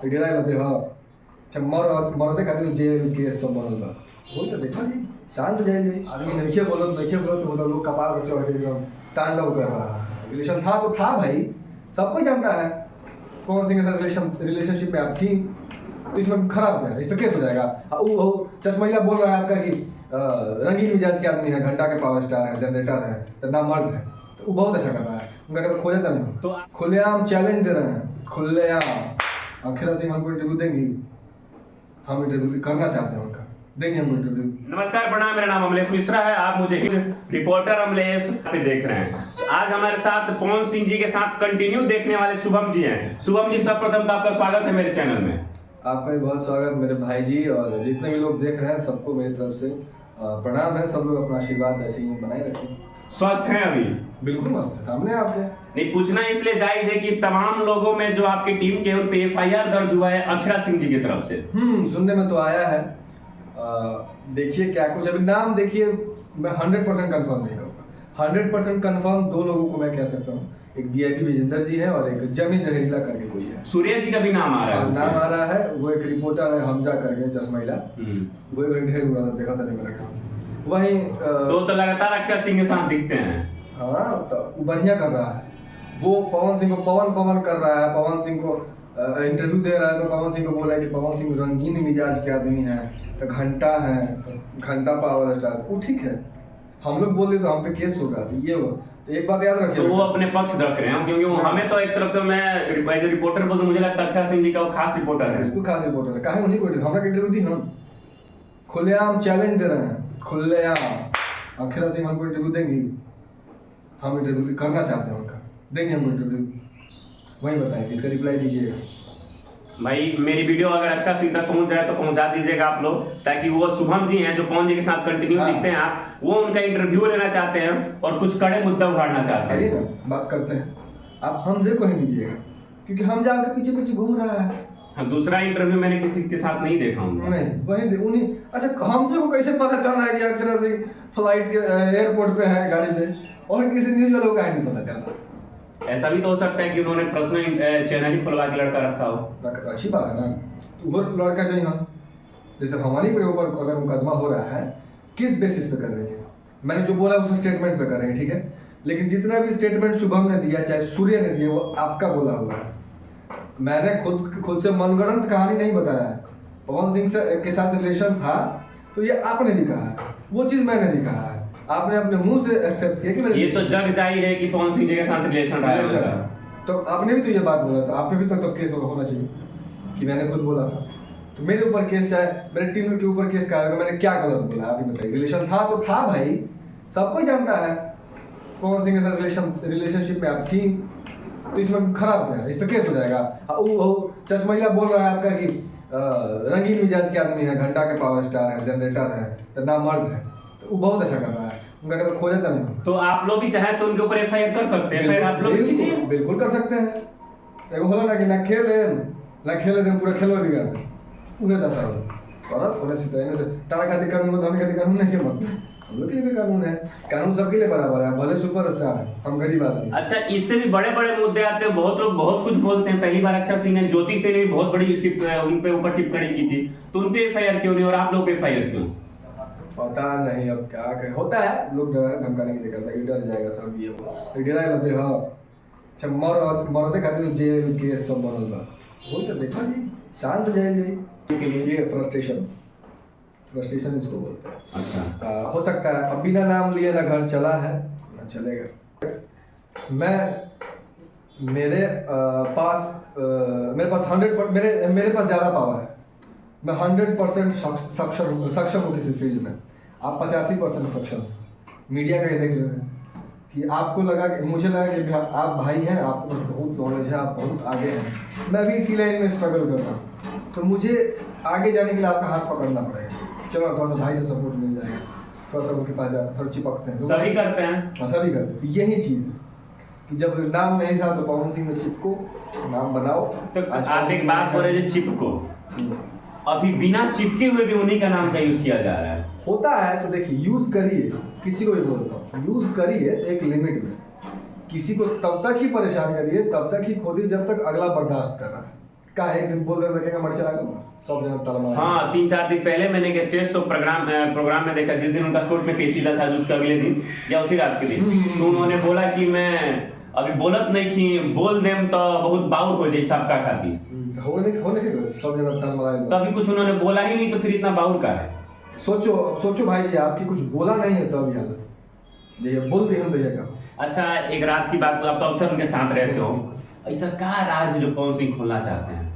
गिराए होते हो। अच्छा मरते खातिर जेल केस सब बनल बा। वही तो देखा जी शांत जाएंगे आदमी नहीं बोलो तो मतलब लोग कपार पर चढ़ के एकदम तांडव कर रहा है। रिलेशन था तो था भाई, सबको जानता है। कौन सिंह के साथ रिलेशनशिप में आप थी तो इसमें खराब क्या है, इस पर केस हो जाएगा। वो चश्मैया बोल रहा है आपका कि रंगीन मिजाज के आदमी है, घंटा के पावर स्टार है, जनरेटर है, तो ना मर्द है, तो वो बहुत अच्छा कर रहा है। उनका कहते खोजा था नहीं तो खुलेआम चैलेंज दे रहे हैं, खुलेआम। अक्षरा सिंह हमको इंटरव्यू देंगी, हम इंटरव्यू करना चाहते हैं उनका, देंगे हम इंटरव्यू। नमस्कार प्रणाम, मेरा नाम अमलेश मिश्रा है। आप मुझे रिपोर्टर अमलेश पे देख रहे हैं। आज हमारे साथ पवन सिंह जी के साथ कंटिन्यू देखने वाले शुभम जी हैं। शुभम जी, सर्वप्रथम तो आपका स्वागत है मेरे चैनल में। आपका भी बहुत स्वागत मेरे भाई जी, और जितने भी लोग देख रहे हैं सबको मेरी तरफ से प्रणाम है। सब लोग अपना आशीर्वाद ऐसे ही बनाए रखें। स्वस्थ हैं अभी? बिल्कुल मस्त है, सामने आपके। नहीं, पूछना इसलिए जायज है कि तमाम लोगों में जो आपकी टीम के उन पे FIR दर्ज हुआ है अक्षरा सिंह जी की तरफ से। सुनने में तो आया है। देखिए क्या कुछ अभी नाम देखिए, मैं 100% कंफर्म नहीं कहूँगा। 100% कंफर्म दो लोगों को मैं कह सकता हूँ, एक VIP विजेंद्र जी है और एक जमी जहरीला करके कोई है। सूर्या जी का भी नाम आ रहा है। नाम आ रहा है। वो एक रिपोर्टर है हमजा करके, चश्मैला। वो ढेर हुआ था, देखा था नहीं मेरा काम। वही तो लगातार अक्षरा सिंह के साथ दिखते हैं। हाँ, तो बढ़िया कर रहा है वो। पवन सिंह को पवन कर रहा है। पवन सिंह को इंटरव्यू दे रहा है तो पवन सिंह को बोला कि पवन सिंह रंगीन मिजाज के आदमी है, तो घंटा है, घंटा पावर स्टार, वो ठीक है। हम लोग बोल दे तो हम पे केस होगा, तो ये हो। तो एक बात याद रखिए, तो वो अपने पक्ष रख रहे हैं, क्योंकि वो हमें तो एक तरफ से, मैं एज ए रिपोर्टर बोलूं, मुझे लगता है अक्षरा सिंह जी का वो खास रिपोर्टर है। बिल्कुल खास रिपोर्टर है। काहे उन्हीं को हमरा के इंटरव्यू दी, हम खुलेआम चैलेंज दे रहे हैं, खुलेआम। अक्षरा सिंह हमको इंटरव्यू देंगी, हम इंटरव्यू करना चाहते हैं उनका, देंगे हम इंटरव्यू। वही बताएं, इसका रिप्लाई दीजिएगा भाई। मेरी वीडियो अगर अक्षरा सिंह तक पहुंच जाए तो पहुंचा दीजिएगा आप लोग, ताकि वो शुभम जी हैं जो पवन जी के साथ कंटिन्यू दिखते हैं, आप वो उनका इंटरव्यू लेना चाहते हैं और कुछ कड़े मुद्दा उठाना चाहते हैं। ना बात करते हैं। आप हमजे को नहीं दीजिएगा, क्योंकि हमजा आपके पीछे पीछे घूम रहा है। हाँ, दूसरा इंटरव्यू मैंने किसी के साथ नहीं देखा हूँ। नहीं, वही उन्हीं। अच्छा, हमजे को कैसे पता चल रहा है कि अक्षरा सिंह फ्लाइट के एयरपोर्ट पे है, गाड़ी पे, और किसी न्यूज वालों को नहीं पता चला? ऐसा भी तो हो सकता है कि उन्होंने पर्सनल चैनल ही खुलवा के लड़का रखा हो। अच्छी बात है ना, वो लड़का चाहिए हम। जैसे हमारी के ऊपर अगर मुकदमा हो रहा है, किस बेसिस पे कर रही है? मैंने जो बोला उस स्टेटमेंट पे कर रहे हैं, ठीक है। लेकिन जितना भी स्टेटमेंट शुभम ने दिया, चाहे सूर्य ने दिया, वो आपका बोला हुआ है। मैंने खुद से मनगढ़ंत कहानी नहीं बताया है। पवन सिंह से के साथ रिलेशन था तो ये आपने भी कहा है, वो चीज मैंने भी कहा है। आपने अपने मुंह से एक्सेप्ट किया कि ये तो जग जाहिर है कि पवन सिंह जी के साथ रिलेशन रहा है। तो आपने भी तो ये बात बोला था, आप पे भी तो तब केस होना चाहिए कि मैंने खुद बोला था। तो मेरे ऊपर केस, चाहे मेरे टीम के ऊपर केस का आएगा, मैंने क्या गलत बोला आप ही बताइए। रिलेशन था तो था भाई, सबको जानता है। पवन सिंह के साथ रिलेशनशिप में आप थी तो इसमें खराब क्या है, इस पर केस हो जाएगा। वो चश्मैया बोल रहा है आपका कि रंगीन मिजाज के आदमी है, घंटा के पावर स्टार है, जनरेटर है, तो ना मर्द है, तो वो बहुत अच्छा कर रहा है। उनका कहते खोजा था नहीं तो आप लोग भी चाहे तो उनके ऊपर FIR कर सकते हैं। फिर आप लोग बिल्कुल कर सकते हैं। एगो होला ना कि ना खेले दें पूरा खेलवा भी कर उन्हें दशा हो और उन्हें सिताने से तारा खातिर कानून में, हमें खातिर कानून नहीं के मत। हम लोग के लिए भी कानून है, कानून सबके लिए बराबर है, भले सुपरस्टार है, हम गरीब आदमी। अच्छा, इससे भी बड़े बड़े मुद्दे आते हैं, बहुत लोग बहुत कुछ बोलते हैं। पहली बार अक्षरा सिंह ने, ज्योति सिंह ने भी बहुत बड़ी उन पे ऊपर टिप्पणी की थी, तो उन पे FIR क्यों नहीं और आप लोग पे FIR क्यों? पता नहीं अब क्या कहे। होता है, लोग डराने धमकाने के लिए करता है कि डर जाएगा सब, ये वो गिराए होते हो। अच्छा, मरते खातिर जेल केस सब बनल बा। वही तो देखा जी शांत जाएंगे के लिए। ये फ्रस्ट्रेशन इसको बोलते हैं। अच्छा, हो सकता है अब बिना नाम लिए ना घर चला है ना चलेगा। मेरे पास 100, मेरे पास ज़्यादा पावर है। मैं 100% सक्षम हूँ किसी फील्ड में। आप 85% सक्षम। मीडिया का ही देख लेते हैं कि आपको लगा कि, मुझे लगा कि आप भाई हैं, आपको बहुत नॉलेज है, आप बहुत आगे हैं। मैं भी इसी लाइन में स्ट्रगल कर रहा हूँ, तो मुझे आगे जाने के लिए आपका हाथ पकड़ना पड़ेगा। चलो थोड़ा सा भाई से सपोर्ट मिल जाएगा, थोड़ा सा उनके पास जाता, थोड़ा चिपकते हैं। सभी करते हैं। हाँ, सभी करते हैं। यही चीज़ है कि जब नाम नहीं था तो पवन सिंह में चिपको, नाम बनाओ। तो आप एक बात बोल रहे थे चिपको, अभी बिना चिपके हुए भी उन्हीं का नाम का यूज किया जा रहा है। होता है तो देखिए, यूज करिए, किसी को भी बोल रहा हूँ, यूज करिए तो एक लिमिट में। किसी को तब तक ही परेशान करिए, तब तक ही खोदिए जब तक अगला बर्दाश्त कर रहा है। का एक दिन बोल रहे देखेंगे मर चला गया सब जन तलमा। हाँ 3-4 दिन पहले मैंने एक स्टेज शो प्रोग्राम में देखा, जिस दिन उनका कोर्ट में पेशी था शायद उसके अगले दिन या उसी रात के दिन, तो उन्होंने बोला कि मैं अभी बोलत नहीं कि बोल देम तो बहुत बाउर हो जाए सबका खातिर। होने के सब जन तलमा। तो अभी कुछ उन्होंने बोला ही नहीं तो फिर इतना बाउर का है। सोचो भाई जी, आपकी कुछ बोला नहीं है तो अभी हालत ये बोल दी हम भैया। अच्छा एक राज की बात, आप तो अक्सर उनके साथ रहते हो, ऐसा क्या राज है जो पवन सिंह खोलना चाहते हैं?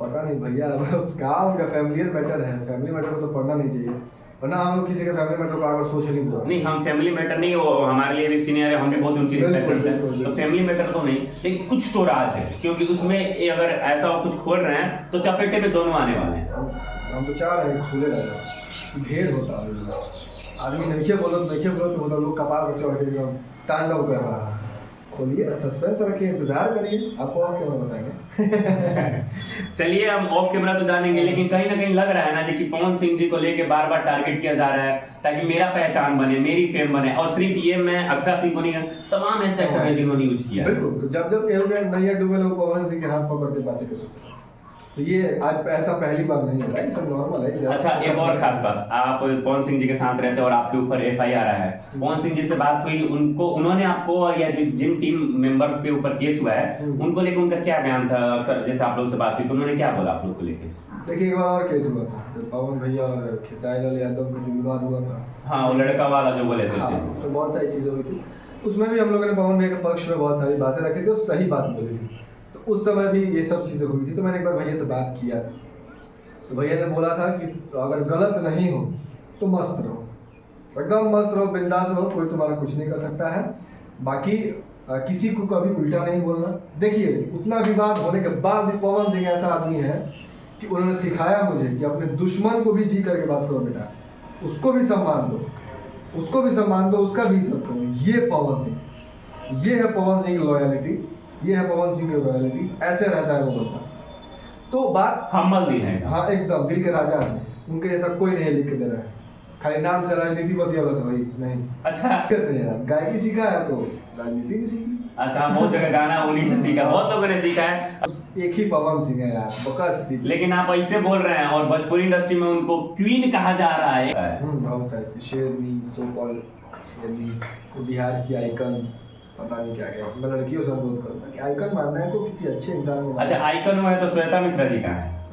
पता नहीं भैया, अब क्या उनका फैमिली मैटर है, फैमिली मैटर को तो पढ़ना नहीं चाहिए, वरना हम लोग किसी के फैमिली मैटर को अगर सोच नहीं बोलते। नहीं हम फैमिली मैटर नहीं, वो हमारे लिए भी सीनियर है, हम भी बहुत उनकी रिस्पेक्ट करते हैं, तो फैमिली मैटर तो नहीं, लेकिन कुछ तो राज है, क्योंकि उसमें अगर ऐसा वो कुछ खोल रहे हैं तो चपेटे में दोनों आने वाले हैं। हम तो चाह रहे हैं खुले रहेगा, ढेर होता आदमी नहीं बोलो तो मतलब लोग कपाल पर चढ़ के तांडव कर रहा है। खोलिए, सस्पेंस रखिए, इंतजार करिए, आपको ऑफ कैमरा बताएंगे। चलिए हम ऑफ कैमरा तो जानेंगे, लेकिन कहीं ना कहीं लग रहा है ना कि पवन सिंह जी को लेके बार बार टारगेट किया जा रहा है ताकि मेरा पहचान बने, मेरी फेम बने, और सिर्फ ये मैं अक्षय सिंह को नहीं, तमाम ऐसे एक्टर हैं जिन्होंने यूज किया। बिल्कुल, तो जब नैया डूबे लोग पवन सिंह के हाथ पकड़ के पास सोचते, तो ये आज ऐसा पहली बार नहीं होता है, सब नॉर्मल है। अच्छा एक और खास बात, आप पवन सिंह जी के साथ रहते हैं और आपके ऊपर FIR आया है, पवन सिंह जी से बात हुई, उन्होंने आपको या जिन टीम मेंबर के ऊपर केस हुआ है उनको लेकर उनका क्या बयान था? अक्सर जैसे आप लोग से बात हुई तो उन्होंने क्या बोला आप लोग को लेकर? देखिए एक बार और केस हुआ था, जब पवन भैया और खेसारी लाल यादव का जो विवाद हुआ था, हाँ वो लड़का वाला जो बोले थे, तो बहुत सारी चीजें हुई थी, उसमें भी हम लोगों ने पवन भैया के पक्ष में बहुत सारी बातें रखी थी, सही बात बोली थी, तो उस समय भी ये सब चीजें हुई थी। तो मैंने एक बार भैया से बात किया था, तो भैया ने बोला था कि अगर गलत नहीं हो तो मस्त रहो, एकदम मस्त रहो, बिंदास रहो, कोई तुम्हारा कुछ नहीं कर सकता है, बाकी किसी को कभी उल्टा नहीं बोलना। देखिए उतना विवाद होने के बाद भी पवन सिंह ऐसा आदमी है कि उन्होंने सिखाया मुझे कि अपने दुश्मन को भी जी करके बात करो बेटा, उसको भी सम्मान दो, उसको भी सम्मान दो, उसका भी इज्जत करो। ये पवन सिंह, ये है पवन सिंह की लॉयलिटी, ये है पवन सिंह की लॉयलिटी, ऐसे रहता है वो बंदा। तो बात हम्बल दिल है, हाँ एकदम दिल के राजा है, उनके जैसा कोई नहीं लिख के दे रहा है, खाली नाम से राजनीति बतिया बस वही नहीं। अच्छा नहीं यार, गायकी सीखा है तो राजनीति भी सीखी। अच्छा बहुत जगह गाना उन्हीं से सीखा, बहुत लोगों ने सीखा है, एक ही पवन सिंह है यार, बकस। लेकिन आप ऐसे बोल रहे हैं और भोजपुरी इंडस्ट्री में उनको क्वीन कहा जा रहा है। बहुत सारे शेरनी, सोपल शेरनी, तो बिहार की आइकन, पता नहीं क्या क्या, मैं लड़कियों से अनुरोध करूँगा कि आइकन मानना है तो किसी अच्छे इंसान को। अच्छा आइकन में है तो श्वेता मिश्रा जी कहाँ है?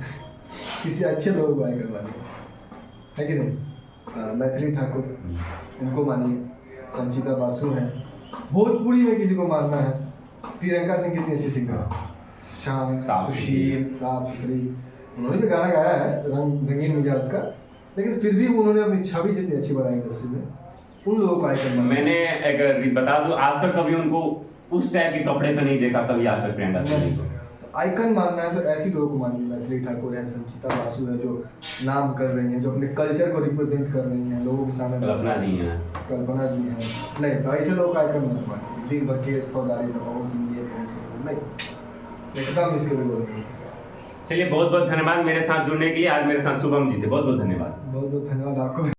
किसी अच्छे लोग को आइकन मानिए, है कि नहीं? मैथिली ठाकुर उनको मानिए, संचिता बासु है, भोजपुरी में किसी को मानना है, प्रियंका सिंह कितनी अच्छी सिंगर, शाम सुशील, साफ सुथरी, उन्होंने भी गाना गाया है रंगीन मिजाज का, लेकिन फिर भी उन्होंने अपनी छवि जितनी अच्छी बनाई इंडस्ट्री में, उन लोगों को आइकन माना। मैंने एक बता दूं, आज तक कभी उनको उस टाइप के कपड़े पे नहीं देखा कभी आज तक प्रियंका सिंह को। आइकन मानना है तो ऐसी लोगों को मानिए, मैथिली ठाकुर है, संचिता बासु है, जो नाम कर रही हैं, जो अपने कल्चर को रिप्रेजेंट कर रही हैं लोगों के सामने। कल्पना जी हैं, कल्पना जी हैं, नहीं तो ऐसे लोग आइकन मत मानिए, दिन भर केस फौजदारी में पवन सिंह ये पवन सिंह नहीं, एकदम इसके भी बोल। चलिए बहुत बहुत धन्यवाद मेरे साथ जुड़ने के लिए, आज मेरे साथ शुभम जी थे, बहुत बहुत धन्यवाद। बहुत बहुत धन्यवाद आपको।